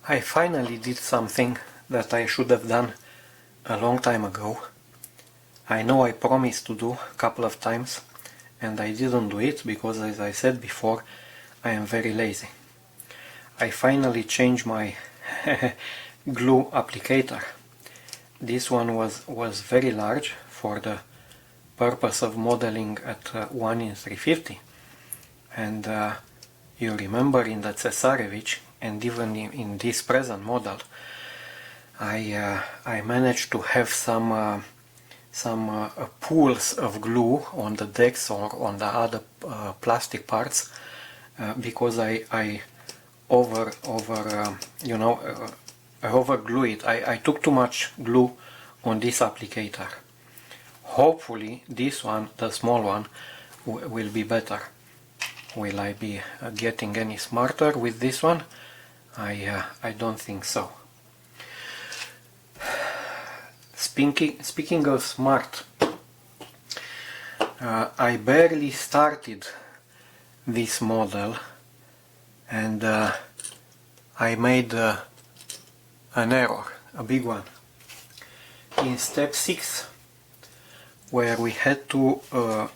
I finally did something that I should have done a long time ago. I know I promised to do a couple of times and I didn't do it because, as I said before, I am very lazy. I finally changed my glue applicator. This one was very large for the purpose of modeling at 1 in 350, and you remember in the Cesarewitch and even in this present model I managed to have some pools of glue on the decks or on the other plastic parts because I over glue it. I took too much glue on this applicator. Hopefully this one, the small one, will be better. Will I be getting any smarter with this one? I don't think so. Speaking of smart, I barely started this model and I made an error, a big one. In step 6, where we had to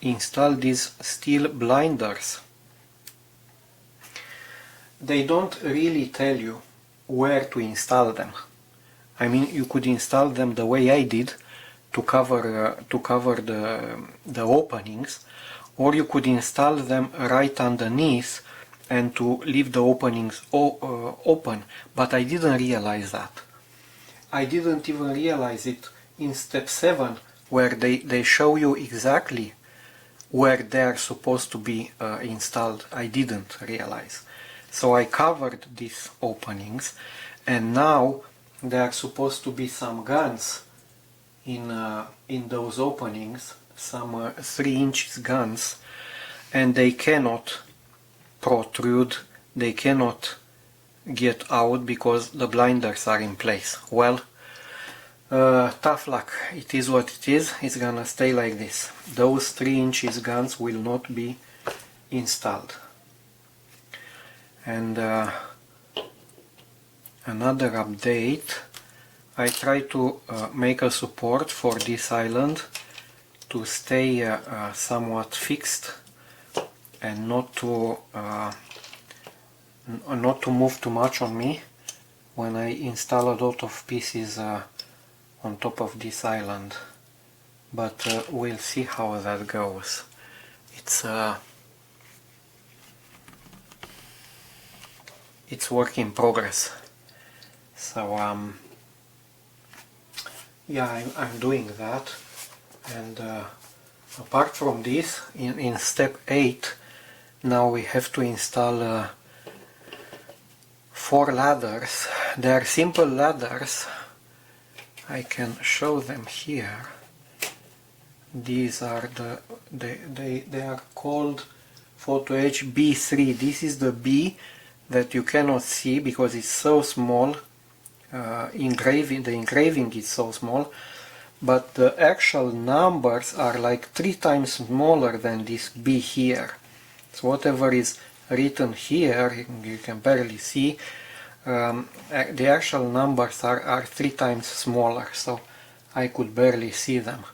install these steel blinders, they don't really tell you where to install them. I mean, you could install them the way I did to cover the openings, or you could install them right underneath and to leave the openings open, but I didn't realize that. I didn't even realize it in step 7, where they show you exactly where they are supposed to be installed. I didn't realize. So I covered these openings, and now there are supposed to be some guns in those openings, some 3 inches guns, and they cannot protrude, they cannot get out because the blinders are in place. Well, tough luck. It is what it is. It's gonna stay like this. Those 3 inches guns will not be installed. And another update, I try to make a support for this island to stay somewhat fixed and not to move too much on me when I install a lot of pieces on top of this island. But we'll see how that goes. It's work in progress. So yeah, I'm doing that. And apart from this, in step 8, now we have to install 4 ladders. They are simple ladders. I can show them here. These are they are called Photo H B3. This is the B that you cannot see because it's so small. The engraving is so small, but the actual numbers are like 3 times smaller than this B here. So whatever is written here, you can barely see. The actual numbers are 3 times smaller, so I could barely see them.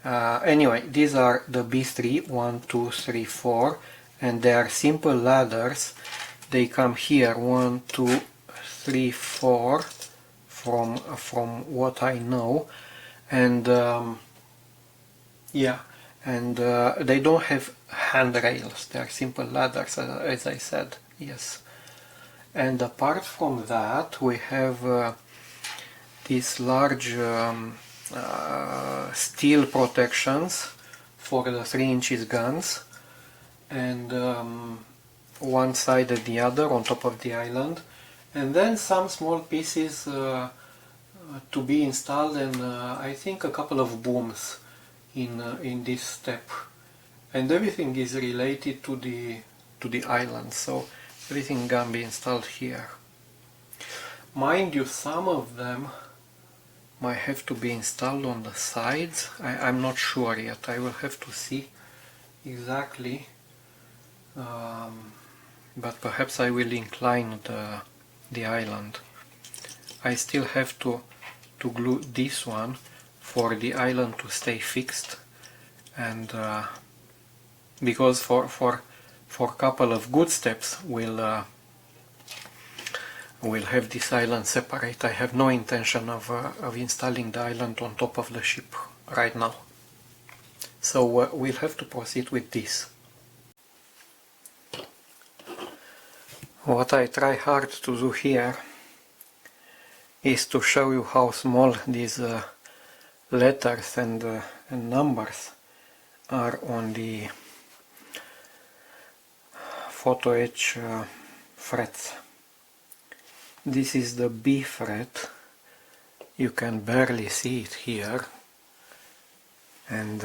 Anyway, these are the B3, 1, 2, 3, 4, and they are simple ladders. They come here, 1, 2, 3, 4, from what I know, and yeah, and they don't have handrails. They are simple ladders, as I said. Yes. And apart from that, we have these large steel protections for the 3 inches guns, and one side and the other on top of the island, and then some small pieces to be installed, and I think a couple of booms in this step, and everything is related to the island, so everything can be installed here. Mind you, some of them might have to be installed on the sides. I'm not sure yet. I will have to see exactly, but perhaps I will incline the island. I still have to glue this one for the island to stay fixed, and because for a couple of good steps we'll have this island separate. I have no intention of installing the island on top of the ship right now. So we'll have to proceed with this. What I try hard to do here is to show you how small these letters and numbers are on the photo etch frets. This is the B fret. You can barely see it here, and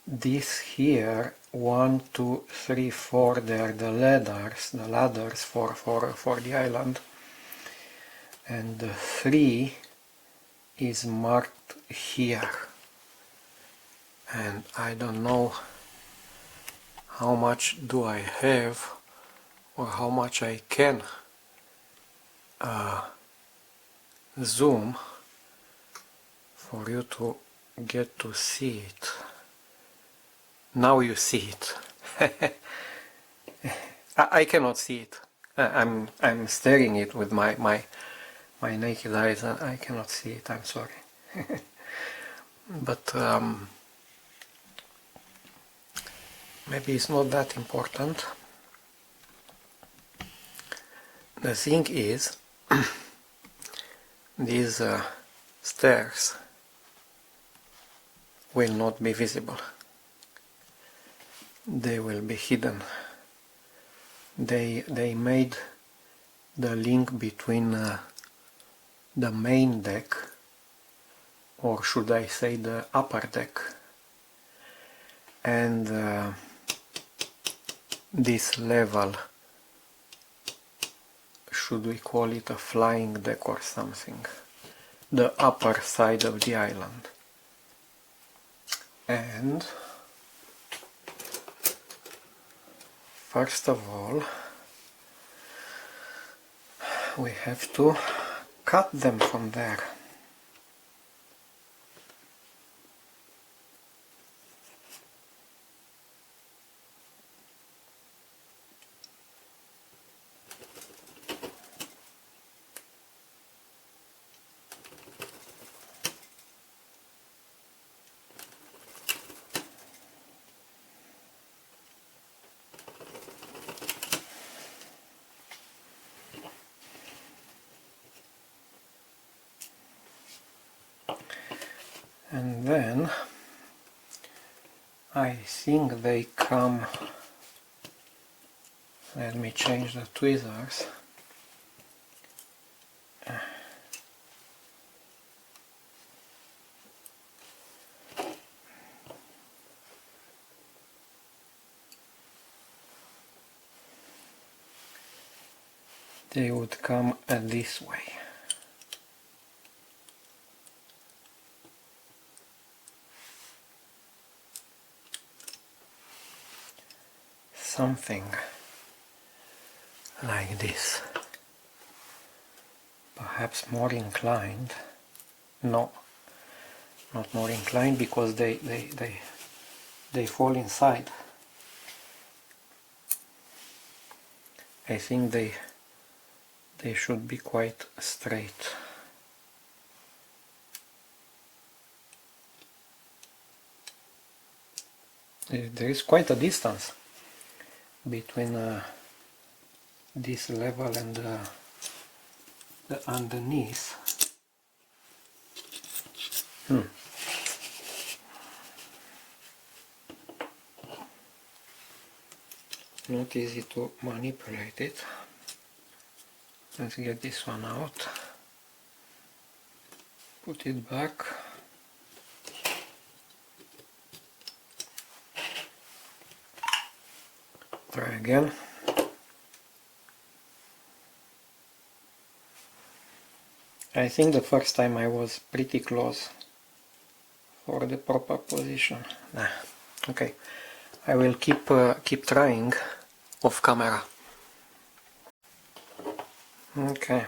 this here, 1, 2, 3, 4, they are the ladders for the island, and the 3 is marked here, and I don't know how much do I have or how much I can zoom for you to get to see it. Now you see it. I cannot see it. I'm staring it with my naked eyes. I cannot see it. I'm sorry. But maybe it's not that important. The thing is, these stairs will not be visible. They will be hidden. They made the link between the main deck, or should I say the upper deck, and this level. Should we call it a flying deck or something? The upper side of the island. And first of all, we have to cut them from there. And then I think they come, let me change the tweezers. They would come this way. Something like this. Perhaps more inclined. No, not more inclined, because they fall inside. I think they should be quite straight. There is quite a distance between this level and the underneath. Not easy to manipulate it. Let's get this one out. Put it back. Try again. I think the first time I was pretty close for the proper position. Okay, I will keep trying off camera. Okay,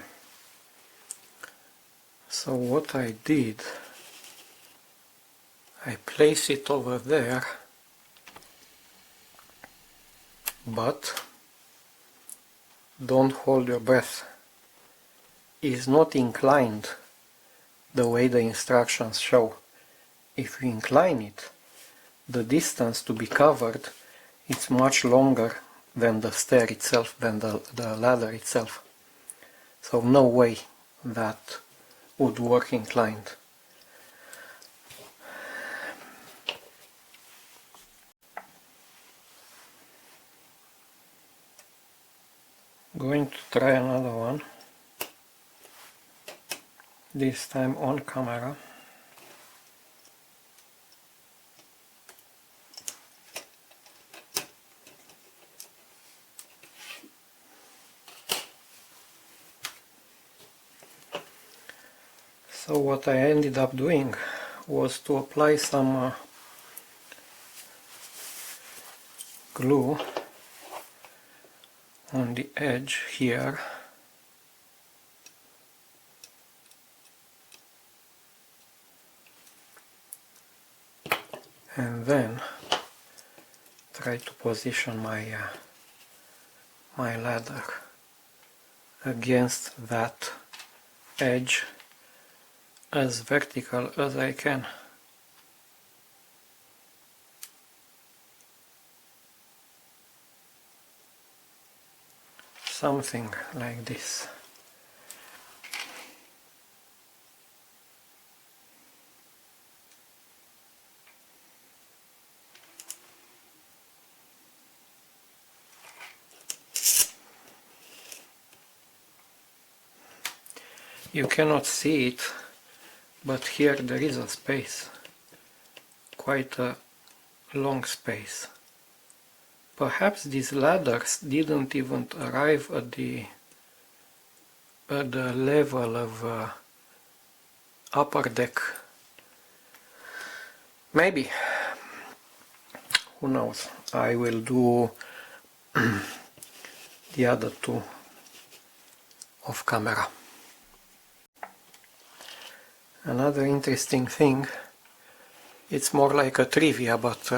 so what I did, I place it over there, but don't hold your breath. It's not inclined the way the instructions show. If you incline it, the distance to be covered is much longer than the stair itself, than the ladder itself. So no way that would work inclined. Going to try another one, this time on camera. So what I ended up doing was to apply some glue on the edge here, and then try to position my my ladder against that edge as vertical as I can. Something like this. You cannot see it, but here there is a space, quite a long space. Perhaps these ladders didn't even arrive at the level of upper deck. Maybe. Who knows? I will do the other two off camera. Another interesting thing, it's more like a trivia, but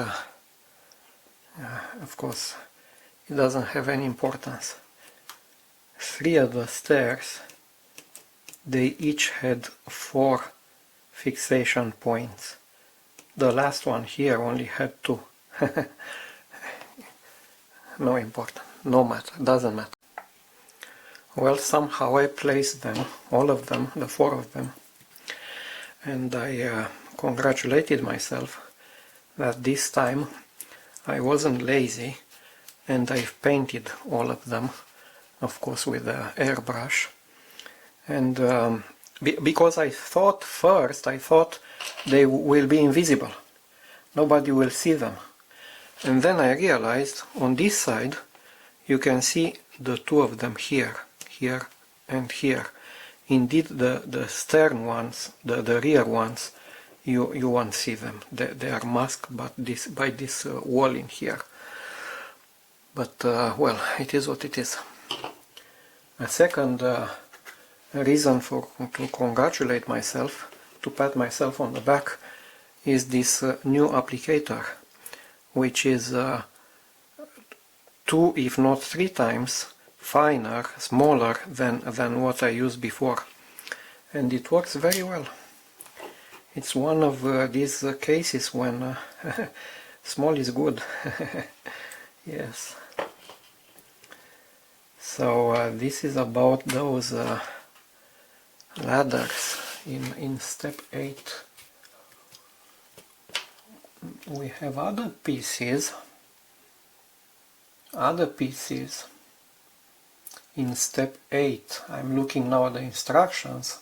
of course it doesn't have any importance. 3 of the stairs, they each had 4 fixation points. The last one here only had 2. No important, no matter, doesn't matter. Well, somehow I placed them, all of them, the 4 of them, and I congratulated myself that this time I wasn't lazy and I've painted all of them, of course with the airbrush. And because I thought they will be invisible, nobody will see them. And then I realized on this side you can see the 2 of them here, here and here. Indeed, the stern ones, the rear ones, you won't see them. They are masked by this wall in here. But, well, it is what it is. A second reason to congratulate myself, to pat myself on the back, is this new applicator, which is 2 if not 3 times finer, smaller than what I used before, and it works very well. It's one of these cases when small is good. Yes. So this is about those ladders in step 8. We have other pieces in step 8. I'm looking now at the instructions.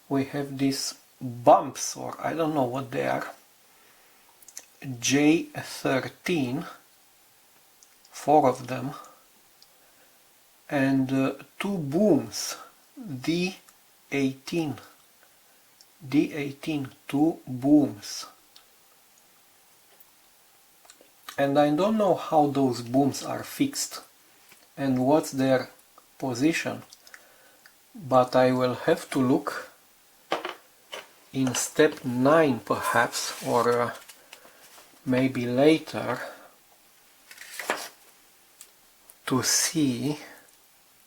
We have these bumps, or I don't know what they are, J13, 4 of them, and 2 booms, D18, 2 booms. And I don't know how those booms are fixed and what's their position, but I will have to look in step 9 perhaps, or maybe later, to see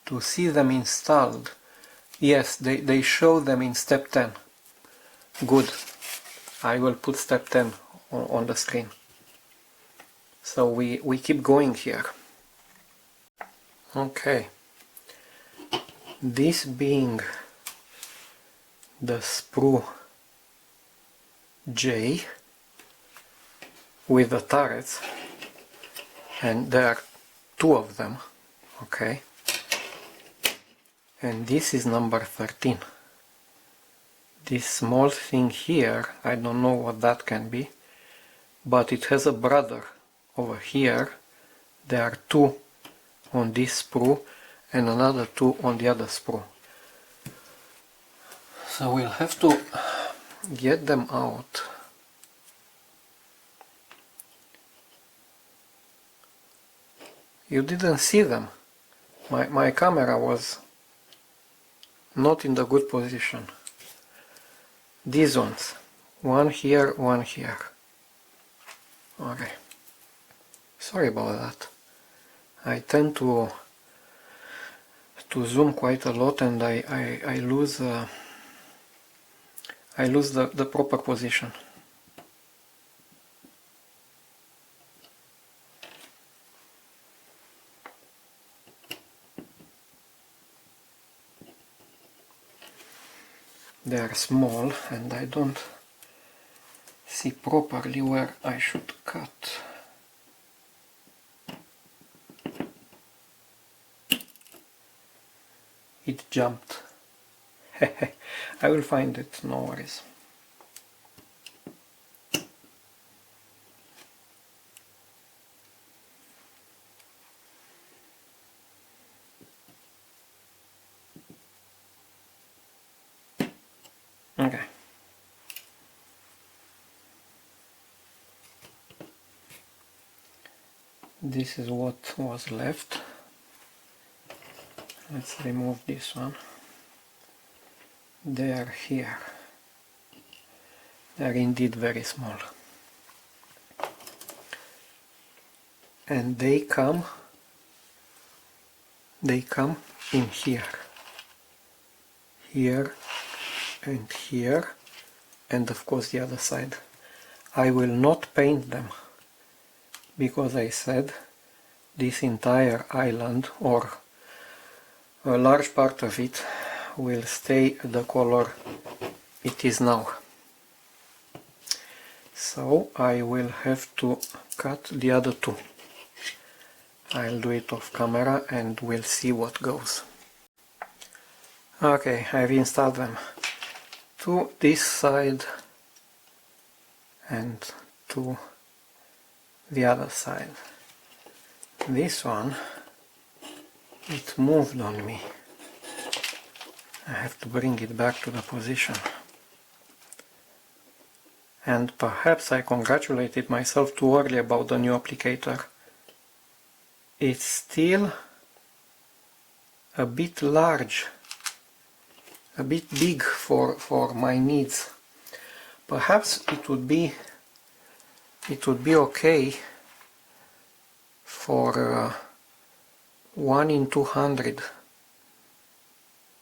them installed. Yes, they show them in step 10. Good. I will put step 10 on the screen. So we keep going here. Okay. This being the sprue J with the turrets, and there are 2 of them, okay, and this is number 13. This small thing here, I don't know what that can be, but it has a brother over here. There are 2 on this sprue and another 2 on the other sprue. So we'll have to get them out. You didn't see them. My camera was not in the good position. These ones. One here, one here. Okay. Sorry about that. I tend to zoom quite a lot, and I lose the proper position. They are small and I don't see properly where I should cut. It jumped. I will find it, no worries. Okay. This is what was left. Let's remove this one. They are here. They are indeed very small. And they come in here. Here and here, and of course the other side. I will not paint them because I said this entire island, or a large part of it, will stay the color it is now. So I will have to cut the other 2. I'll do it off camera and we'll see what goes. Okay, I've installed them to this side and to the other side. This one, it moved on me. I have to bring it back to the position. And perhaps I congratulated myself too early about the new applicator. It's still a bit large, a bit big for my needs. Perhaps it would be okay for 1 in 200,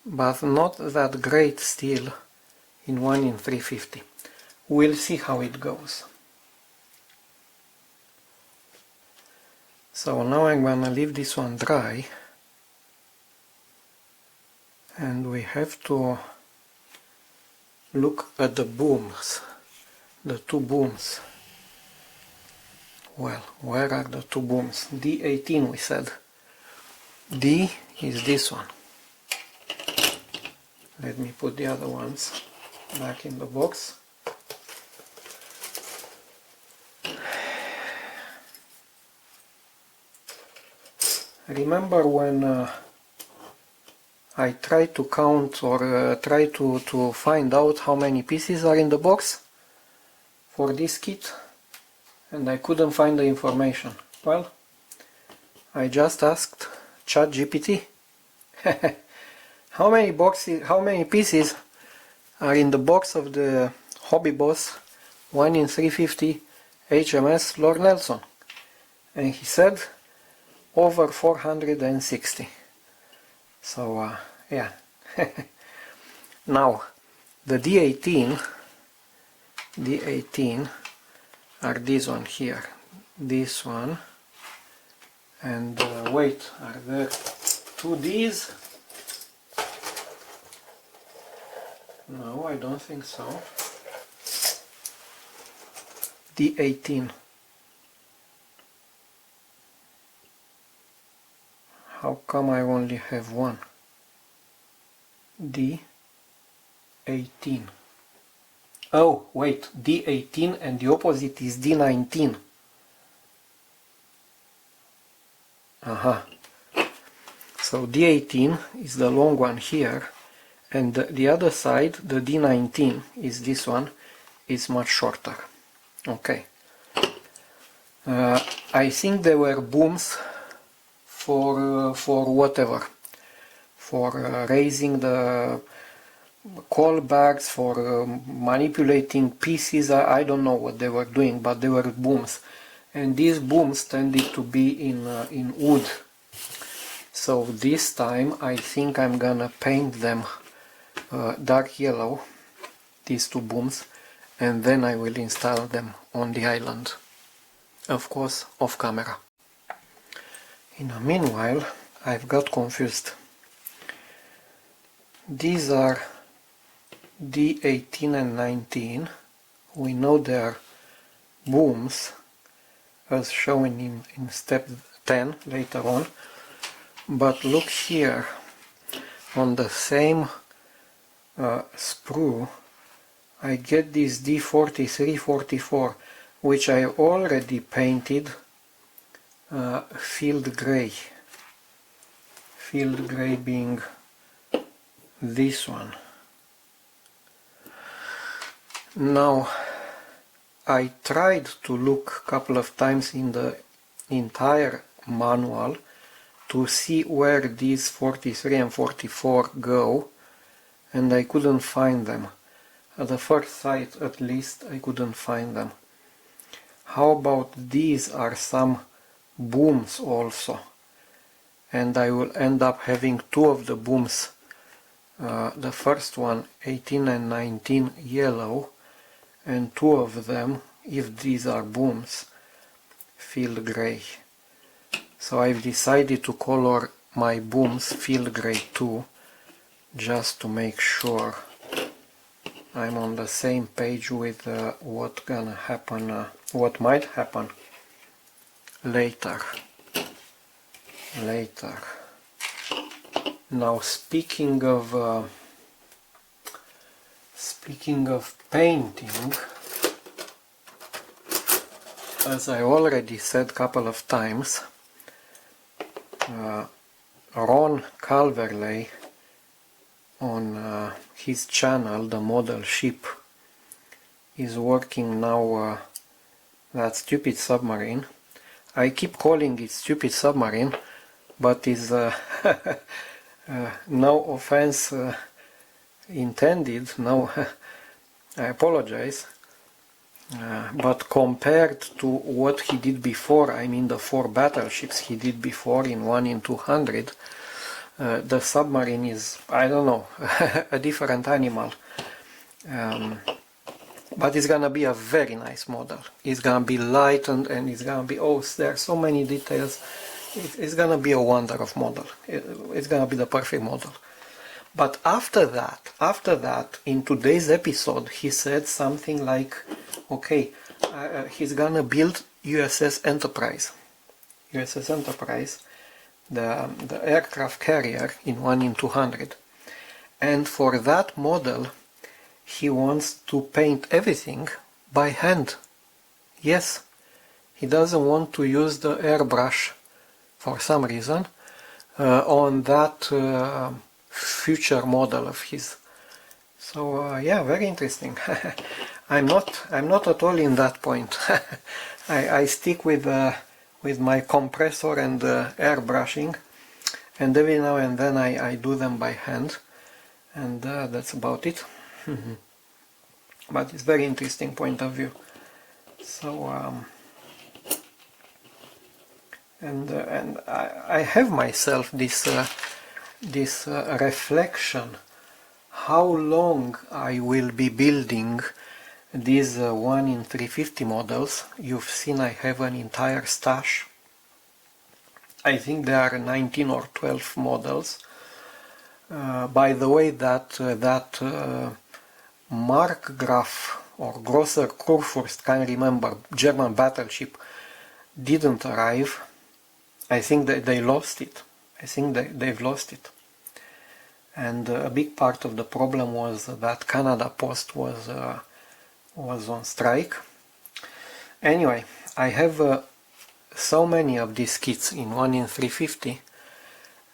but not that great still in 1 in 350. We'll see how it goes. So now I'm gonna leave this one dry, and we have to look at the booms, the 2 booms. Well, where are the 2 booms? D18 we said. D is this one. Let me put the other ones back in the box. Remember when I tried to count, or try to find out how many pieces are in the box for this kit, and I couldn't find the information? Well, I just asked ChatGPT How many boxes, how many pieces are in the box of the Hobby Boss 1 in 350 HMS Lord Nelson? And he said over 460. So yeah. Now the D18 are this one here, this one, and wait, are there two Ds? No, I don't think so. D18. How come I only have one? D18. Oh, wait, D18 and the opposite is D19. Aha. So D18 is the long one here, and the other side, the D19, is this one, is much shorter. Okay. I think they were booms for whatever. For raising the call bags, for manipulating pieces. I don't know what they were doing, but they were booms, and these booms tended to be in wood. So this time I think I'm gonna paint them dark yellow, these two booms, and then I will install them on the island, of course off camera. In the meanwhile, I've got confused. These are D18 and 19. We know they are booms as shown in step 10 later on, but look here, on the same sprue I get this D43, 44, which I already painted field gray. Field gray being this one. Now I tried to look a couple of times in the entire manual to see where these 43 and 44 go, and I couldn't find them. At the first sight at least I couldn't find them. How about these are some booms also, and I will end up having two of the booms. The first one 18 and 19 yellow, and two of them, if these are booms, field gray. So I've decided to color my booms field gray too, just to make sure I'm on the same page with what gonna happen, what might happen later. Now speaking of painting, as I already said a couple of times, Ron Calverley on his channel, The Model Ship, is working now that Stupid Submarine. I keep calling it Stupid Submarine, but is no offense intended, no, I apologize, but compared to what he did before, I mean the 4 battleships he did before in 1 in 200, the submarine is, I don't know, a different animal. But it's gonna be a very nice model. It's gonna be light and it's gonna be, oh, there are so many details. It's gonna be a wonder of model. It's gonna be the perfect model. But after that, in today's episode, he said something like, okay, he's gonna build USS Enterprise. USS Enterprise, the aircraft carrier in 1 in 200. And for that model, he wants to paint everything by hand. Yes, he doesn't want to use the airbrush for some reason on that future model of his. So yeah, very interesting. I'm not at all in that point. I stick with my compressor and airbrushing, and every now and then I do them by hand, and that's about it. But it's very interesting point of view. So and I have myself this reflection how long I will be building these 1 in 350 models. You've seen I have an entire stash. I think there are 19 or 12 models. By the way, that Markgraf or Grosser Kurfürst, can't remember, German battleship didn't arrive. I think that they lost it. I think they've lost it. And a big part of the problem was that Canada Post was on strike. Anyway, I have so many of these kits in 1 in 350,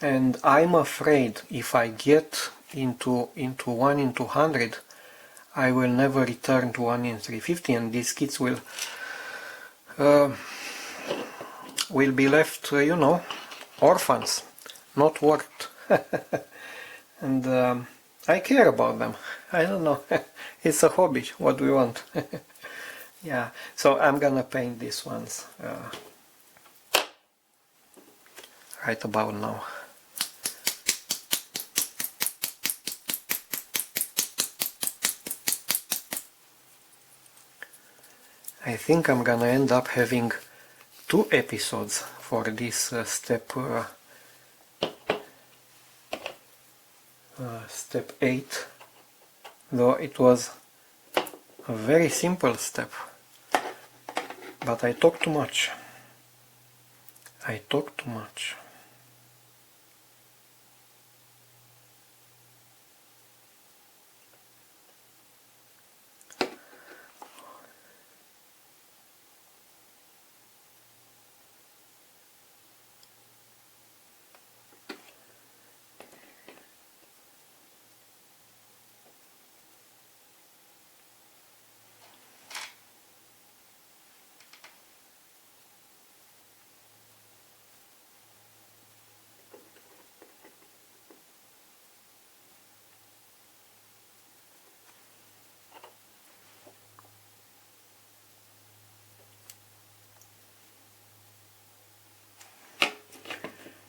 and I'm afraid if I get into 1 in 200, I will never return to 1 in 350, and these kits will be left, you know, orphans, not worth. And I care about them. I don't know. It's a hobby. What do we want? Yeah. So I'm gonna paint these ones right about now. I think I'm gonna end up having 2 episodes for this step 8, though it was a very simple step, but I talk too much. I talk too much.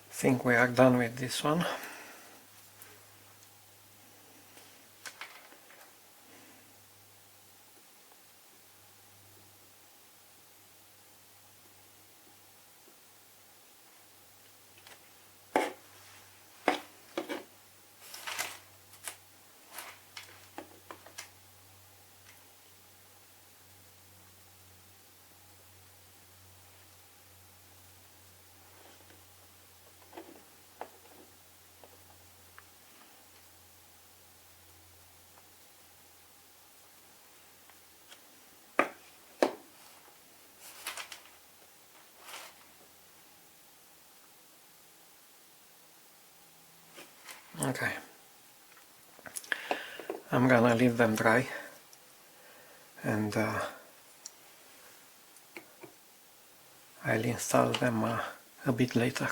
I think we are done with this one. Okay, I'm gonna leave them dry, and I'll install them a bit later.